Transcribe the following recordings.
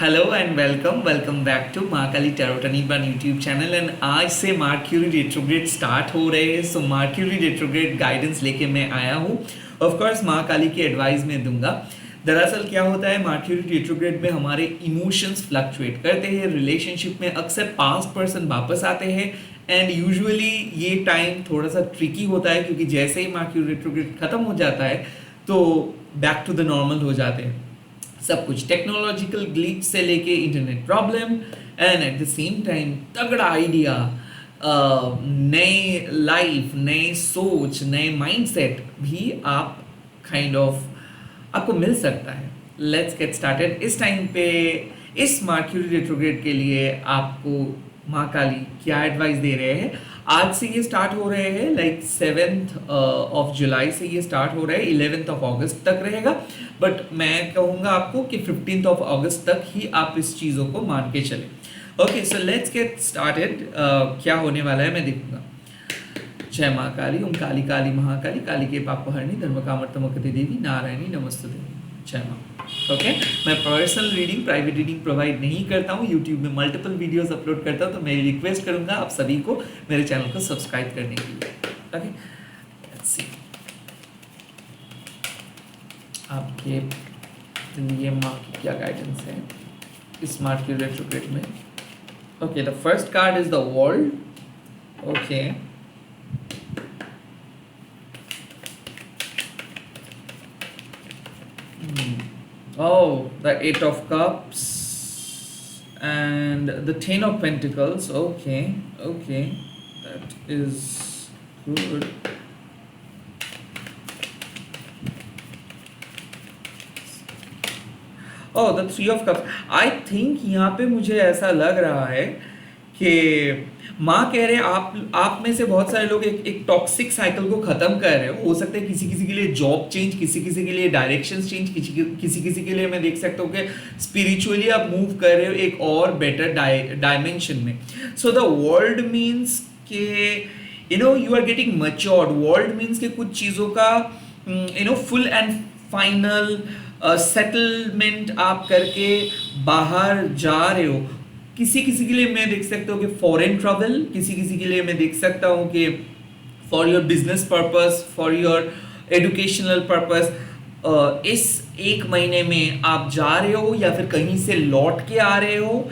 Hello and welcome back to Mahakali tarot Aniban YouTube channel. And आज से mercury retrograde start हो रहे हैं। सो मर्क्यूरी रेट्रोग्रेड गाइडेंस लेके मैं आया हूँ। ऑफ कोर्स महाकाली की एडवाइस में दूंगा। दरअसल क्या होता है, मर्क्यूरी रेट्रोग्रेड में हमारे इमोशंस फ्लक्चुएट करते हैं। रिलेशनशिप में अक्सर पास्ट पर्सन वापस आते हैं एंड यूजुअली ये टाइम थोड़ा सा ट्रिकी होता है, क्योंकि जैसे ही मर्क्यूरी रेट्रोग्रेड खत्म हो जाता है तो बैक टू द नॉर्मल हो जाते हैं सब कुछ। टेक्नोलॉजिकल ग्लिच से लेके internet problem and at the same time तगड़ा आइडिया, नए लाइफ, नए सोच, नए माइंडसेट भी आप आपको मिल सकता है। Let's get started. इस टाइम पे इस मर्क्यूरी रेट्रोग्रेड के लिए आपको माँ काली क्या एडवाइस दे रहे हैं। आज से ये स्टार्ट हो रहे हैं, लाइक 7th ऑफ जुलाई से ये स्टार्ट हो रहा है, 11th ऑफ अगस्त तक रहेगा। बट मैं कहूँगा आपको कि 15th ऑफ अगस्त तक ही आप इस चीज़ों को मान के चलें। Okay, so let's get started. क्या होने वाला है मैं देखूंगा। जय माँ काली। ओम काली काली महाकाली, काली के पापहरणी, धर्म कामर तमकते देवी, नारायणी नमस्ते देवी। जय माँ। ओके, मैं personal reading, private reading provide नहीं करता हूँ। यूट्यूब में मल्टीपल वीडियोस अपलोड करता हूँ, तो मैं रिक्वेस्ट करूँगा आप सभी को मेरे चैनल को सब्सक्राइब करने के लिए। ओके, लेट्स सी आपके लिए माँ की क्या गाइडेंस है इस मर्क्यूरी रेट्रोग्रेड में। Okay, the first card is the world. Okay, oh, the Eight of Cups and the Ten of Pentacles. Okay, okay, that is good. Oh, the Three of Cups. I think यहाँ पे मुझे ऐसा लग रहा है कि माँ कह रहे आप में से बहुत सारे लोग एक टॉक्सिक साइकिल को खत्म कर रहे हो सकता है किसी किसी के लिए जॉब चेंज, किसी किसी के लिए डायरेक्शन चेंज, किसी किसी के लिए मैं देख सकता हूँ कि स्पिरिचुअली आप मूव कर रहे हो एक और बेटर डायमेंशन में। सो द वर्ल्ड मीन्स के you are getting matured. World means के कुछ चीज़ों का फुल एंड फाइनल सेटलमेंट आप करके बाहर जा रहे हो। किसी किसी के लिए मैं देख सकता हूँ कि फॉरेन ट्रैवल, किसी किसी के लिए मैं देख सकता हूँ कि for your business purpose, for your educational purpose इस एक महीने में आप जा रहे हो या फिर कहीं से लौट के आ रहे हो।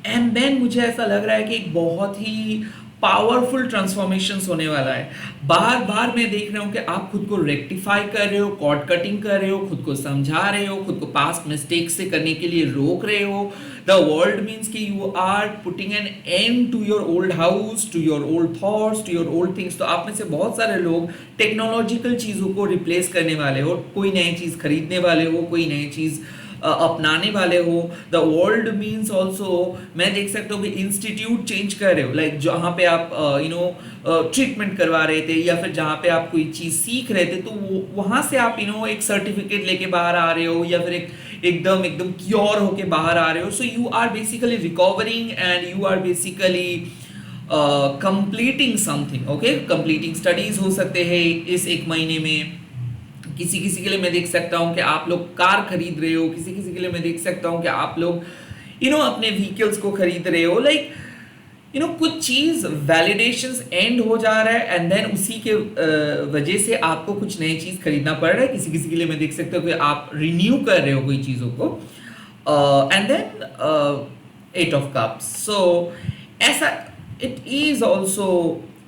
एंड देन मुझे ऐसा लग रहा है कि एक बहुत ही पावरफुल ट्रांसफॉर्मेशंस होने वाला है। बार बार मैं देख रहा हूँ कि आप खुद को रेक्टिफाई कर रहे हो, कॉर्ड कटिंग कर रहे हो, खुद को समझा रहे हो, खुद को पास्ट मिस्टेक से करने के लिए रोक रहे हो। द वर्ल्ड मीन्स कि you are putting an end to your old house, to your old thoughts, to your old things. तो आप में से बहुत सारे लोग टेक्नोलॉजिकल चीज़ों को रिप्लेस करने वाले हो, कोई नई चीज़ खरीदने वाले हो, कोई नई चीज़ अपनाने वाले हो। द वर्ल्ड मीन्स ऑल्सो मैं देख सकता हूँ कि इंस्टीट्यूट चेंज कर रहे हो, लाइक जहाँ पे आप ट्रीटमेंट करवा रहे थे या फिर जहाँ पे आप कोई चीज़ सीख रहे थे, तो वहाँ से आप एक सर्टिफिकेट लेके बाहर आ रहे हो या फिर एकदम क्योर होके बाहर आ रहे हो। So you are basically recovering and you are basically completing something. Okay, completing studies हो सकते हैं इस एक महीने में। किसी किसी के लिए मैं देख सकता हूँ कि आप लोग कार खरीद रहे हो, किसी किसी के लिए मैं देख सकता हूँ कि आप लोग अपने व्हीकल्स को खरीद रहे हो। लाइक कुछ चीज वैलिडेशंस एंड हो जा रहा है एंड देन उसी के वजह से आपको कुछ नई चीज खरीदना पड़ रहा है। किसी किसी के लिए मैं देख सकता हूँ कि आप रिन्यू कर रहे हो कोई चीजों को। And then eight of cups. So ऐसा इट इज ऑल्सो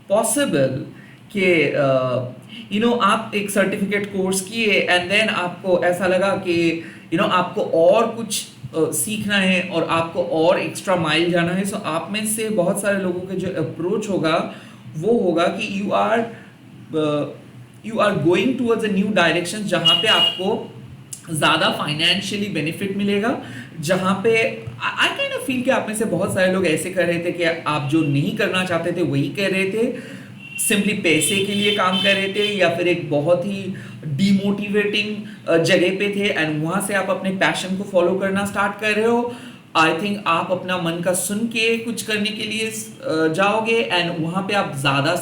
पॉसिबल कि आप एक सर्टिफिकेट कोर्स किए एंड देन आपको ऐसा लगा कि आपको और कुछ सीखना है और आपको और एक्स्ट्रा माइल जाना है। सो आप में से बहुत सारे लोगों के जो अप्रोच होगा वो होगा कि you are going towards a new direction, जहाँ पे आपको ज़्यादा फाइनेंशियली बेनिफिट मिलेगा, जहाँ पे आई काइंड ऑफ फील कि आप में से बहुत सारे लोग ऐसे कर रहे थे कि आप जो नहीं करना चाहते थे वही कर रहे थे, सिंपली पैसे के लिए काम कर रहे थे या फिर एक बहुत ही डीमोटिवेटिंग जगह पे थे एंड वहाँ से आप अपने पैशन को फॉलो करना स्टार्ट कर रहे हो। आई थिंक आप अपना मन का सुन के कुछ करने के लिए जाओगे एंड वहाँ पे आप ज़्यादा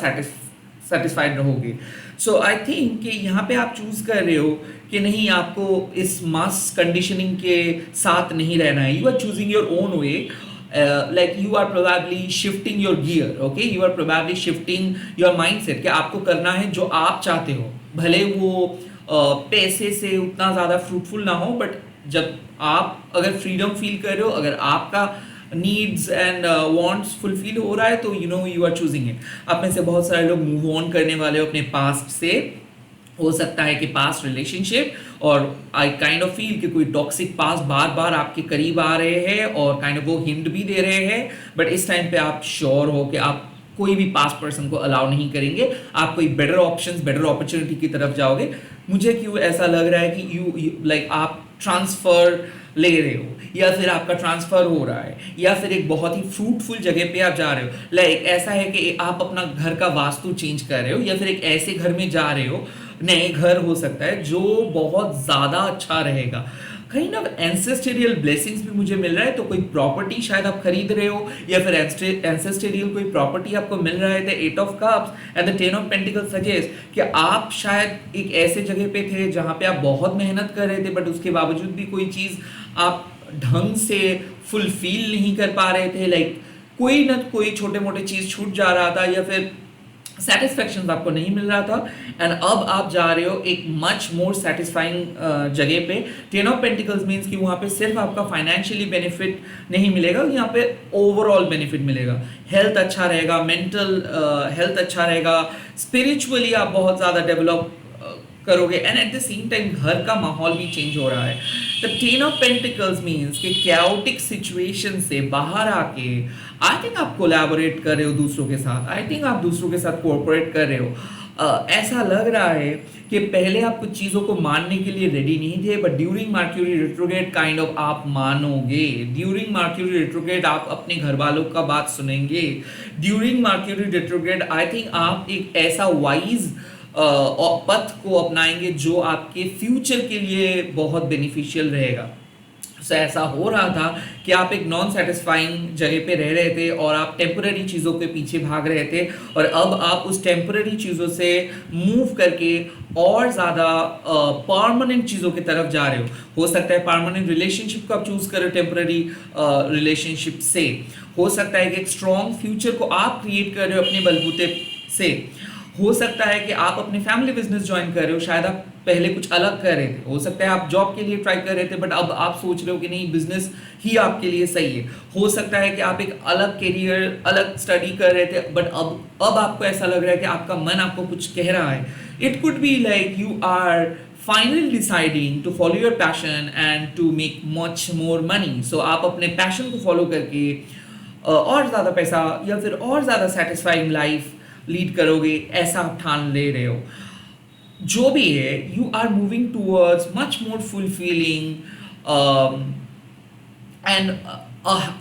सेटिस्फाइड रहोगे। सो आई थिंक कि यहाँ पे आप चूज कर रहे हो कि नहीं, आपको इस मास कंडीशनिंग के साथ नहीं रहना है। You are choosing your own way, like you are probably shifting your gear, okay, you are probably shifting your mindset कि आपको करना है जो आप चाहते हो, भले वो पैसे से उतना ज़्यादा फ्रूटफुल ना हो, बट जब आप अगर फ्रीडम फील कर रहे हो, अगर आपका नीड्स एंड वांट्स फुलफिल हो रहा है, तो you know you are choosing it. आप में से बहुत सारे लोग मूव ऑन करने वाले हो अपने पास्ट से, हो सकता है कि पास्ट रिलेशनशिप, और आई काइंड ऑफ फील कि कोई टॉक्सिक पास्ट बार बार आपके करीब आ रहे हैं और काइंड ऑफ वो हिंट भी दे रहे हैं, बट इस टाइम पे आप श्योर हो कि आप कोई भी पास्ट पर्सन को अलाउ नहीं करेंगे, आप कोई बेटर ऑप्शंस, बेटर अपॉर्चुनिटी की तरफ जाओगे। मुझे क्यों ऐसा लग रहा है कि यू लाइक आप ट्रांसफर ले रहे हो, या फिर आपका ट्रांसफर हो रहा है, या फिर एक बहुत ही फ्रूटफुल जगह पे आप जा रहे हो। लाइक ऐसा है कि आप अपना घर का वास्तु चेंज कर रहे हो, या फिर एक ऐसे घर में जा रहे हो, नए घर हो सकता है जो बहुत ज़्यादा अच्छा रहेगा। काइंड ऑफ एंसेस्टेरियल ब्लेसिंग्स भी मुझे मिल रहा है, तो कोई प्रॉपर्टी शायद आप खरीद रहे हो, या फिर एंसेस्टेरियल कोई प्रॉपर्टी आपको मिल रहा है। The 8 of cups and the 10 of pentacles suggest कि आप शायद एक ऐसे जगह पे थे जहाँ पे आप बहुत मेहनत कर रहे थे, बट उसके बावजूद भी कोई चीज़ आप ढंग से फुलफिल नहीं कर पा रहे थे। लाइक कोई ना कोई छोटे मोटे चीज़ छूट जा रहा था, या फिर सेटिस्फेक्शन आपको नहीं मिल रहा था, एंड अब आप जा रहे हो एक मच मोर सेटिस्फाइंग जगह पे। 10 ऑफ पेंटिकल्स मीन्स कि वहाँ पे सिर्फ आपका फाइनेंशियली बेनिफिट नहीं मिलेगा, यहाँ पे ओवरऑल बेनिफिट मिलेगा। हेल्थ अच्छा रहेगा, मेंटल हेल्थ अच्छा रहेगा, स्पिरिचुअली आप बहुत ज़्यादा डेवलप करोगे, and at the same time घर का माहौल भी चेंज हो रहा है। द 10 ऑफ पेंटिकल्स मीन्स कि कैओटिक सिचुएशन से बाहर आके आई थिंक आप कोलैबोरेट कर रहे हो दूसरों के साथ, आई थिंक आप दूसरों के साथ कोऑपरेट कर रहे हो। ऐसा लग रहा है कि पहले आप कुछ चीज़ों को मानने के लिए रेडी नहीं थे, but during mercury retrograde kind of आप मानोगे। ड्यूरिंग मर्क्यूरी रेट्रोग्रेड आप अपने घर वालों का बात सुनेंगे। During mercury retrograde I think आप एक ऐसा वाइज पथ को अपनाएंगे जो आपके फ्यूचर के लिए बहुत बेनिफिशियल रहेगा। सो ऐसा हो रहा था कि आप एक नॉन सेटिस्फाइंग जगह पे रह रहे थे और आप टेम्पररी चीज़ों के पीछे भाग रहे थे, और अब आप उस टेम्पररी चीज़ों से मूव करके और ज़्यादा परमानेंट चीज़ों की तरफ जा रहे हो सकता है परमानेंट रिलेशनशिप को आप चूज़ करो टेम्पररी रिलेशनशिप से, हो सकता है कि एक स्ट्रॉन्ग फ्यूचर को आप क्रिएट कर रहे हो अपने बलबूते से, हो सकता है कि आप अपने फैमिली बिजनेस ज्वाइन कर रहे हो, शायद आप पहले कुछ अलग कर रहे थे, हो सकता है आप जॉब के लिए ट्राई कर रहे थे, बट अब आप सोच रहे हो कि नहीं, बिजनेस ही आपके लिए सही है। हो सकता है कि आप एक अलग करियर, अलग स्टडी कर रहे थे, बट अब आपको ऐसा लग रहा है कि आपका मन आपको कुछ कह रहा है। It could be like you are finally deciding to follow your passion and to make much more money. So आप अपने पैशन को फॉलो करके और ज़्यादा पैसा या फिर और ज़्यादा सेटिस्फाइंग लाइफ लीड करोगे, ऐसा आप ठान ले रहे हो। जो भी है, you are moving towards much more fulfilling and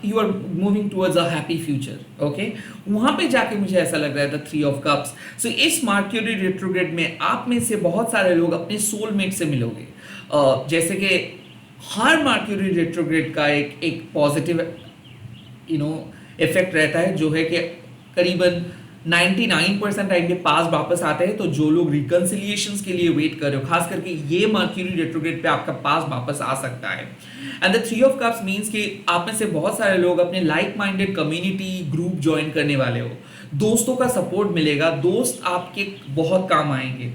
you are moving towards a happy future. Okay, वहाँ पे जाके मुझे ऐसा लग रहा है द 3 ऑफ कप्स। सो इस मर्क्यूरी रेट्रोग्रेड में आप में से बहुत सारे लोग अपने सोलमेट से मिलोगे। जैसे कि हर मर्क्यूरी रेट्रोग्रेड का एक पॉजिटिव इफेक्ट रहता है, जो है कि करीबन 99% टाइम के पास वापस आते हैं। तो जो लोग रिकंसिलिएशंस के लिए वेट कर रहे हो, खास करके ये मर्क्यूरी रेट्रोग्रेड पे आपका पास वापस आ सकता है। And the 3 of cups means कि आप में से बहुत सारे लोग अपने like minded community group join करने वाले हो, दोस्तों का सपोर्ट मिलेगा, दोस्त आपके बहुत काम आएंगे।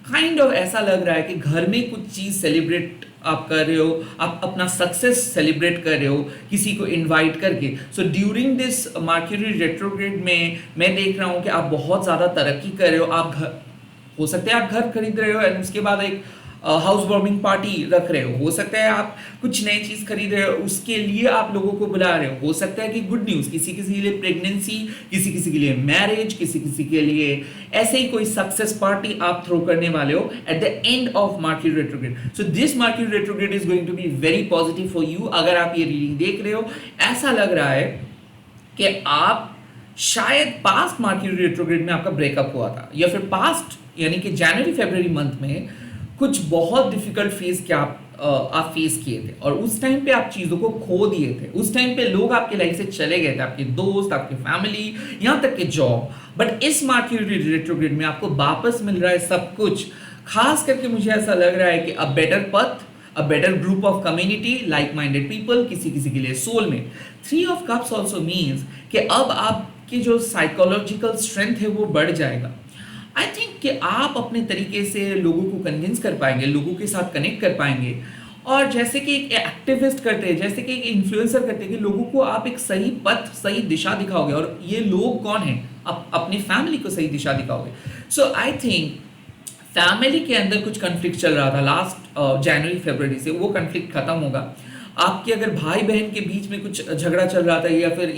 काइंड ऑफ ऐसा लग रहा है कि घर में कुछ चीज़ सेलिब्रेट आप कर रहे हो, आप अपना सक्सेस सेलिब्रेट कर रहे हो किसी को इनवाइट करके। So during this Mercury retrograde में मैं देख रहा हूँ कि आप बहुत ज़्यादा तरक्की कर रहे हो। आप घर, हो सकता है आप घर खरीद रहे हो एंड उसके बाद एक हाउस वार्मिंग पार्टी रख रहे हो सकता है आप कुछ नई चीज़ खरीद रहे हो, उसके लिए आप लोगों को बुला रहे हो सकता है कि गुड न्यूज़, किसी किसी के लिए प्रेगनेंसी, किसी किसी के लिए मैरिज, किसी किसी के लिए ऐसे ही कोई सक्सेस पार्टी आप थ्रो करने वाले हो at the end of Mercury retrograde. So this Mercury retrograde is going to be very positive for you. अगर आप ये रीडिंग देख रहे हो, ऐसा लग रहा है कि आप शायद पास्ट मर्क्यूरी रेट्रोग्रेड में आपका ब्रेकअप हुआ था, या फिर पास्ट यानी कि जनवरी फरवरी मंथ में कुछ बहुत डिफिकल्ट फेज के आप आप फेस किए थे और उस टाइम पे आप चीज़ों को खो दिए थे, उस टाइम पे लोग आपके लाइफ से चले गए थे, आपके दोस्त, आपकी फैमिली, यहाँ तक कि जॉब। बट इस मर्क्यूरी रेट्रोग्रेड में आपको वापस मिल रहा है सब कुछ। खास करके मुझे ऐसा लग रहा है कि अ बेटर पथ, a better group of community, like minded people, किसी किसी के लिए soulmate. Three of cups also means कि अब आपकी जो साइकोलॉजिकल स्ट्रेंथ है वो बढ़ जाएगा। आई थिंक कि आप अपने तरीके से लोगों को कन्विंस कर पाएंगे, लोगों के साथ कनेक्ट कर पाएंगे। और जैसे कि एक एक्टिविस्ट करते हैं, जैसे कि एक इन्फ्लुएंसर करते हैं, कि लोगों को आप एक सही पथ, सही दिशा दिखाओगे। और ये लोग कौन हैं? आप अपनी फैमिली को सही दिशा दिखाओगे। सो आई थिंक फैमिली के अंदर कुछ कन्फ्लिक्ट चल रहा था लास्ट जनवरी फरवरी से, वो कन्फ्लिक्ट खत्म होगा। आपके अगर भाई बहन के बीच में कुछ झगड़ा चल रहा था या फिर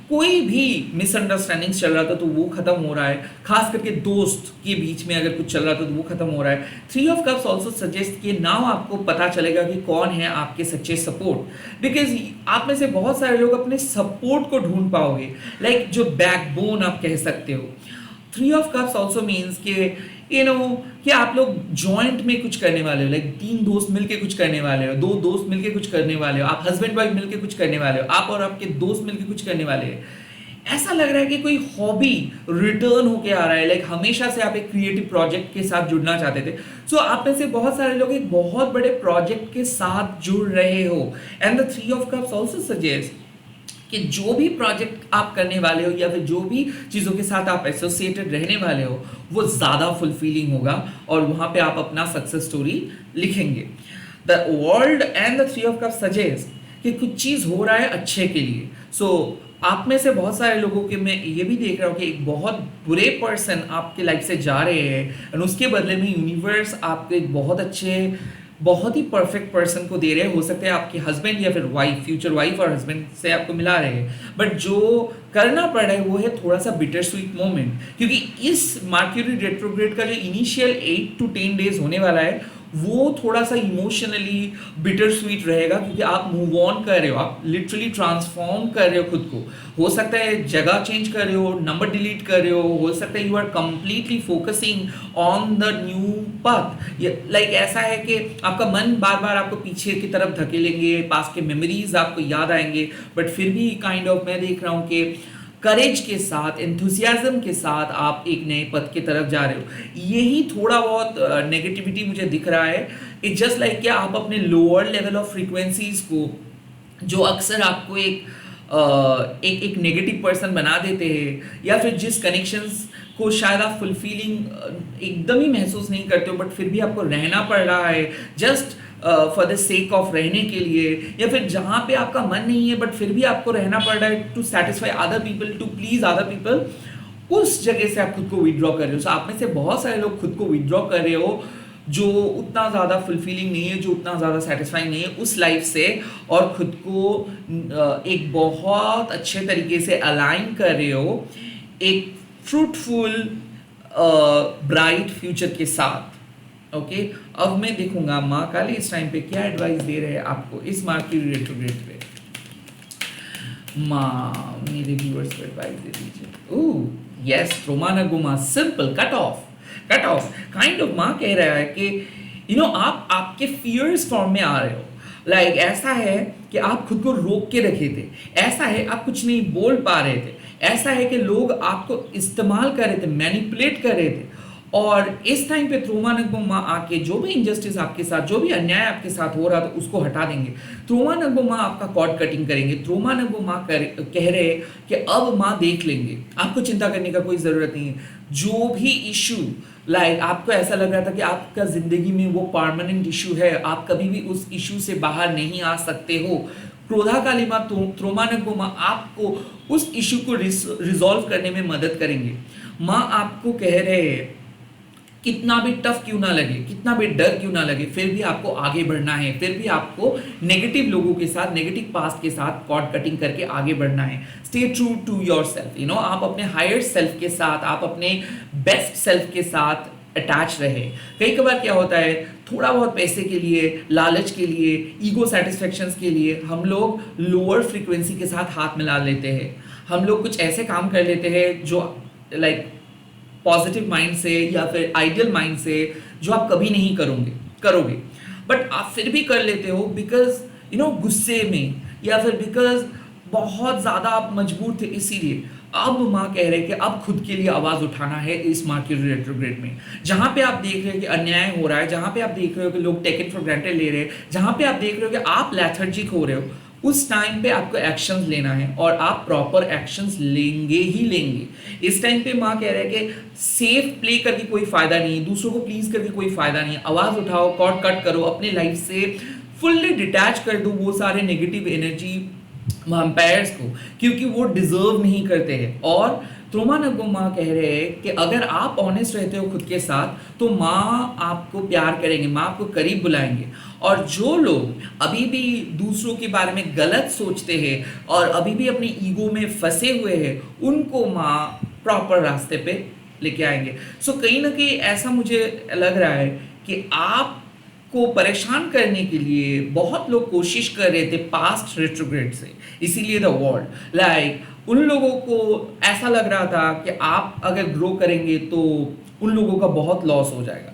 कोई भी मिसअंडरस्टैंडिंग्स चल रहा था तो वो खत्म हो रहा है। खास करके दोस्त के बीच में अगर कुछ चल रहा था तो वो खत्म हो रहा है। Three of cups also suggest कि नाउ आपको पता चलेगा कि कौन है आपके सच्चे सपोर्ट, बिकॉज आप में से बहुत सारे लोग अपने सपोर्ट को ढूंढ पाओगे, लाइक जो बैकबोन आप कह सकते हो। Three of cups also means कि कि आप लोग जॉइंट में कुछ करने वाले हो, लाइक तीन दोस्त मिलके कुछ करने वाले हो, दो दोस्त मिलके कुछ करने वाले हो, आप हस्बैंड वाइफ मिलके कुछ करने वाले हो, आप और आपके दोस्त मिलके कुछ करने वाले हैं। ऐसा लग रहा है कि कोई हॉबी रिटर्न होके आ रहा है, लाइक हमेशा से आप एक क्रिएटिव प्रोजेक्ट के साथ जुड़ना चाहते थे। सो आप में से बहुत सारे लोग एक बहुत बड़े प्रोजेक्ट के साथ जुड़ रहे हो। And the three of cups also suggest कि जो भी प्रोजेक्ट आप करने वाले हो या फिर जो भी चीज़ों के साथ आप एसोसिएटेड रहने वाले हो वो ज़्यादा फुलफिलिंग होगा और वहाँ पे आप अपना सक्सेस स्टोरी लिखेंगे। The world and the three of cups suggest कि कुछ चीज़ हो रहा है अच्छे के लिए। सो आप में से बहुत सारे लोगों के मैं ये भी देख रहा हूँ कि एक बहुत बुरे पर्सन आपके लाइफ से जा रहे हैं और उसके बदले में यूनिवर्स आपको एक बहुत अच्छे, बहुत ही परफेक्ट पर्सन को दे रहे हैं। हो सकते हैं आपके हस्बैंड या फिर वाइफ, फ्यूचर वाइफ और हस्बैंड से आपको मिला रहे हैं। बट जो करना पड़ रहा है वो है थोड़ा सा बिटर स्वीट मोमेंट, क्योंकि इस मर्क्यूरी रेट्रोग्रेड का जो इनिशियल 8 to 10 डेज होने वाला है वो थोड़ा सा इमोशनली बिटर स्वीट रहेगा, क्योंकि आप मूव ऑन कर रहे हो, आप लिटरली ट्रांसफॉर्म कर रहे हो खुद को। हो सकता है जगह चेंज कर रहे हो, नंबर डिलीट कर रहे हो सकता है you are completely focusing on the new path. Like ऐसा है कि आपका मन बार बार आपको पीछे की तरफ धकेलेंगे, पास के मेमोरीज आपको याद आएंगे, बट फिर भी काइंड ऑफ मैं देख रहा हूँ कि करेज के साथ, एंथुसियाज्म के साथ आप एक नए पथ की तरफ जा रहे हो। यही थोड़ा बहुत नेगेटिविटी मुझे दिख रहा है। इट जस्ट लाइक कि आप अपने लोअर लेवल ऑफ फ्रीक्वेंसीज को, जो अक्सर आपको एक नेगेटिव पर्सन बना देते हैं, या फिर जिस कनेक्शंस को शायद आप फुलफिलिंग एकदम ही महसूस नहीं करते हो, बट फिर भी आपको रहना पड़ रहा है just for the sake of रहने के लिए, या फिर जहाँ पे आपका मन नहीं है बट फिर भी आपको रहना पड़ रहा है to satisfy other people, to please other people, उस जगह से आप खुद को विड्रॉ कर रहे हो। आप में से बहुत सारे लोग खुद को विड्रॉ कर रहे हो जो उतना ज़्यादा फुलफिलिंग नहीं है, जो उतना ज़्यादा सेटिस्फाइंग नहीं है उस लाइफ से, और खुद को एक बहुत अच्छे तरीके से अलाइन कर रहे हो एक फ्रूटफुल ब्राइट फ्यूचर के साथ। ओके, अब मैं देखूंगा माँ काली इस टाइम पे क्या एडवाइस दे रहे हैं आपको इस मर्क्यूरी रेट्रोग्रेड पे। माँ मेरे व्यूअर्स को एडवाइस दे दीजिए। Oh yes, Romana simple cut off kind of. माँ कह रहा है कि आप आपके फियर्स फॉर्म में आ रहे हो। लाइक ऐसा है कि आप खुद को रोक के रखे थे, ऐसा है आप कुछ नहीं बोल पा रहे थे, ऐसा है कि लोग आपको इस्तेमाल कर रहे थे, मैनिपुलेट कर रहे थे। और इस टाइम पे त्रोमानगबो आके जो भी इनजस्टिस आपके साथ, जो भी अन्याय आपके साथ हो रहा था उसको हटा देंगे। त्रोमानगबो आपका कॉर्ड कटिंग करेंगे। त्रोमानगबो कह रहे हैं कि अब माँ देख लेंगे, आपको चिंता करने का कोई ज़रूरत नहीं है। जो भी इशू लाइक आपको ऐसा लग रहा था कि आपका ज़िंदगी में वो परमानेंट इशू है, आप कभी भी उस इशू से बाहर नहीं आ सकते हो, क्रोधा काली माँ त्रोमानगबो आपको उस इशू को रिजॉल्व करने में मदद करेंगे। माँ आपको कह रहे हैं कितना भी टफ क्यों ना लगे, कितना भी डर क्यों ना लगे, फिर भी आपको आगे बढ़ना है, फिर भी आपको नेगेटिव लोगों के साथ, नेगेटिव पास्ट के साथ कॉर्ड कटिंग करके आगे बढ़ना है। Stay true to yourself, आप अपने हायर सेल्फ के साथ, आप अपने बेस्ट सेल्फ के साथ अटैच रहे। कई बार क्या होता है, थोड़ा बहुत पैसे के लिए, लालच के लिए, ईगो सेटिस्फेक्शंस के लिए हम लोग लोअर फ्रीक्वेंसी के साथ हाथ मिला लेते हैं। हम लोग कुछ ऐसे काम कर लेते हैं जो लाइक पॉजिटिव माइंड से या फिर आइडियल माइंड से, जो आप कभी नहीं करोगे। बट आप फिर भी कर लेते हो बिकॉज गुस्से में, या फिर बिकॉज बहुत ज़्यादा आप मजबूर थे इसीलिए। अब माँ कह रहे हैं कि अब खुद के लिए आवाज़ उठाना है इस मर्क्यूरी रेट्रोग्रेड में, जहाँ पे आप देख रहे हो कि अन्याय हो रहा है, जहाँ पे आप देख रहे हो कि लोग टेकन फॉर ग्रांटेड ले रहे हैं, जहाँ पे आप देख रहे हो कि आप लेथर्जिक हो रहे हो, उस टाइम पे आपको एक्शंस लेना है और आप प्रॉपर एक्शंस लेंगे ही लेंगे। इस टाइम पे माँ कह रहे हैं कि सेफ प्ले करके कोई फायदा नहीं, दूसरों को प्लीज करके कोई फायदा नहीं, आवाज उठाओ, कॉर्ड कट करो, अपने लाइफ से फुल्ली डिटैच कर दो वो सारे नेगेटिव एनर्जी वैम्पायर्स को, क्योंकि वो डिजर्व नहीं करते हैं। और त्रोमा नगो माँ कह रहे हैं कि अगर आप ऑनेस्ट रहते हो खुद के साथ तो माँ आपको प्यार करेंगे, माँ आपको करीब बुलाएंगे। और जो लोग अभी भी दूसरों के बारे में गलत सोचते हैं और अभी भी अपनी ईगो में फंसे हुए हैं, उनको माँ प्रॉपर रास्ते पे लेके आएंगे। सो कहीं ना कहीं ऐसा मुझे लग रहा है कि आप को परेशान करने के लिए बहुत लोग कोशिश कर रहे थे पास्ट रेट्रोग्रेड से, इसीलिए द वर्ल्ड लाइक उन लोगों को ऐसा लग रहा था कि आप अगर ग्रो करेंगे तो उन लोगों का बहुत लॉस हो जाएगा,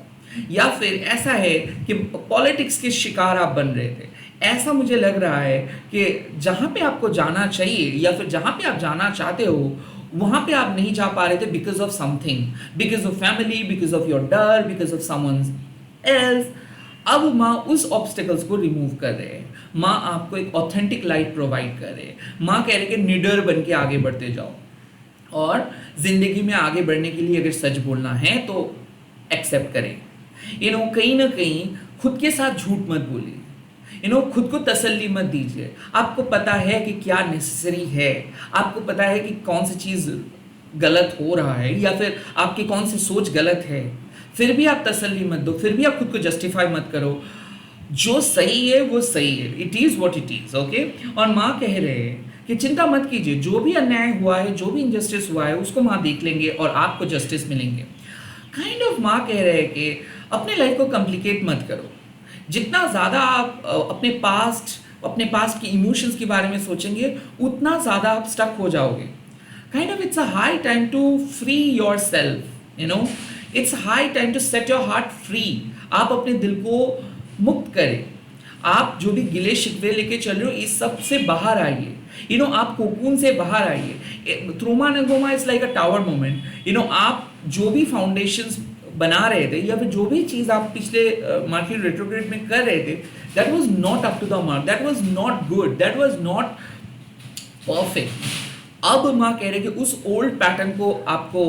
या फिर ऐसा है कि पॉलिटिक्स के शिकार आप बन रहे थे। ऐसा मुझे लग रहा है कि जहाँ पे आपको जाना चाहिए या फिर जहाँ पे आप जाना चाहते हो वहाँ पे आप नहीं जा पा रहे थे because of something, because of family, because of your डर, बिकॉज ऑफ समवन एल्स। अब माँ उस ऑब्स्टिकल्स को रिमूव कर रहे हैं, माँ आपको एक ऑथेंटिक लाइफ प्रोवाइड कर रहे हैं। माँ कह रहे हैं कि निडर बन के आगे बढ़ते जाओ, और जिंदगी में आगे बढ़ने के लिए अगर सच बोलना है तो एक्सेप्ट करें। कहीं ना कहीं खुद के साथ झूठ मत बोलिए, खुद को तसल्ली मत दीजिए। आपको पता है कि क्या नेसेसरी है, आपको पता है कि कौन सी चीज़ गलत हो रहा है या फिर आपकी कौन सी सोच गलत है, फिर भी आप तसल्ली मत दो, फिर भी आप खुद को जस्टिफाई मत करो। जो सही है वो सही है, it is what it is, okay. और माँ कह रहे हैं कि चिंता मत कीजिए, जो भी अन्याय हुआ है, जो भी इनजस्टिस हुआ है, उसको माँ देख लेंगे और आपको जस्टिस मिलेंगे। काइंड ऑफ माँ कह रहे हैं कि अपने लाइफ को कॉम्प्लिकेट मत करो। जितना ज़्यादा आप अपने पास्ट की इमोशंस के बारे में सोचेंगे उतना ज़्यादा आप स्टक हो जाओगे। Kind of it's a high time to free yourself, it's high time to set your heart free. आप अपने दिल को मुक्त करें, आप जो भी गिले शिकवे लेके चल रहे हो इस सब से बाहर आइए, आप कोकून से बाहर आइए। त्रोमा नगोमा is like a tower moment. आप जो भी फाउंडेशंस बना रहे थे या फिर जो भी चीज़ आप पिछले मर्क्यूरी रेट्रोग्रेड में कर रहे थे, that was not up to the mark, that was not good, that was not perfect. अब माँ कह रहे कि उस ओल्ड पैटर्न को आपको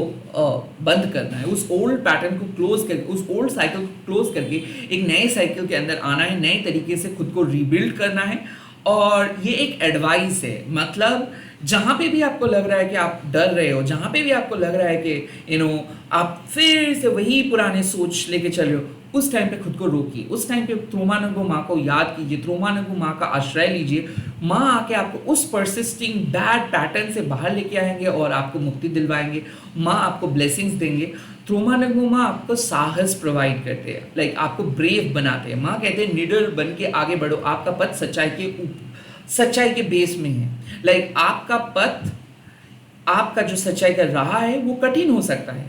बंद करना है, उस ओल्ड पैटर्न को क्लोज करके, उस ओल्ड साइकिल को क्लोज करके एक नए साइकिल के अंदर आना है, नए तरीके से खुद को रीबिल्ड करना है। और ये एक एडवाइस है, मतलब जहाँ पे भी आपको लग रहा है कि आप डर रहे हो, जहाँ पे भी आपको लग रहा है कि आप फिर से वही पुराने सोच लेके चल रहे हो, उस टाइम पे खुद को रोकिए, उस टाइम पे त्रोमा नगो माँ को याद कीजिए, त्रोमा नगो माँ का आश्रय लीजिए। माँ आके आपको उस परसिस्टिंग बैड पैटर्न से बाहर लेके आएंगे और आपको मुक्ति दिलवाएंगे। माँ आपको ब्लेसिंग्स देंगे। त्रोमा नगो माँ आपको साहस प्रोवाइड करते हैं, लाइक आपको ब्रेव बनाते हैं। माँ कहते हैं निडर बन के आगे बढ़ो, आपका पथ सच्चाई के बेस में है। लाइक आपका पथ, आपका जो सच्चाई का राह है वो कठिन हो सकता है,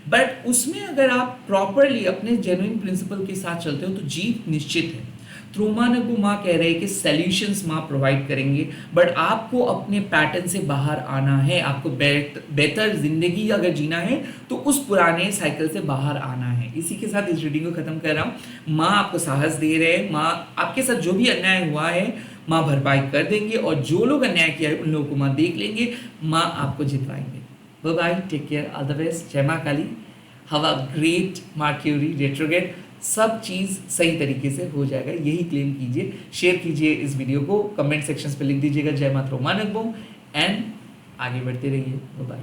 बट उसमें अगर आप प्रॉपरली अपने जेन्युइन प्रिंसिपल के साथ चलते हो तो जीत निश्चित है। त्रोमा नगो माँ कह रहे हैं कि सॉल्यूशंस माँ प्रोवाइड करेंगे, बट आपको अपने पैटर्न से बाहर आना है। आपको बेहतर जिंदगी अगर जीना है तो उस पुराने साइकिल से बाहर आना है। इसी के साथ इस रीडिंग को खत्म कर रहा हूँ। माँ आपको साहस दे रहे हैं, माँ आपके साथ जो भी अन्याय हुआ है माँ भरपाई कर देंगे, और जो लोग अन्याय किया है उन लोगों को माँ देख लेंगे, माँ आपको जितवाएंगे। Bye bye, take care, all the best, जय माँ Kali, have a great Mercury retrograde. सब चीज़ सही तरीके से हो जाएगा, यही क्लेम कीजिए। शेयर कीजिए इस वीडियो को, कमेंट सेक्शंस पे लिख दीजिएगा जय माँ त्रोमा नगो, एंड आगे बढ़ते रहिए। Bye bye.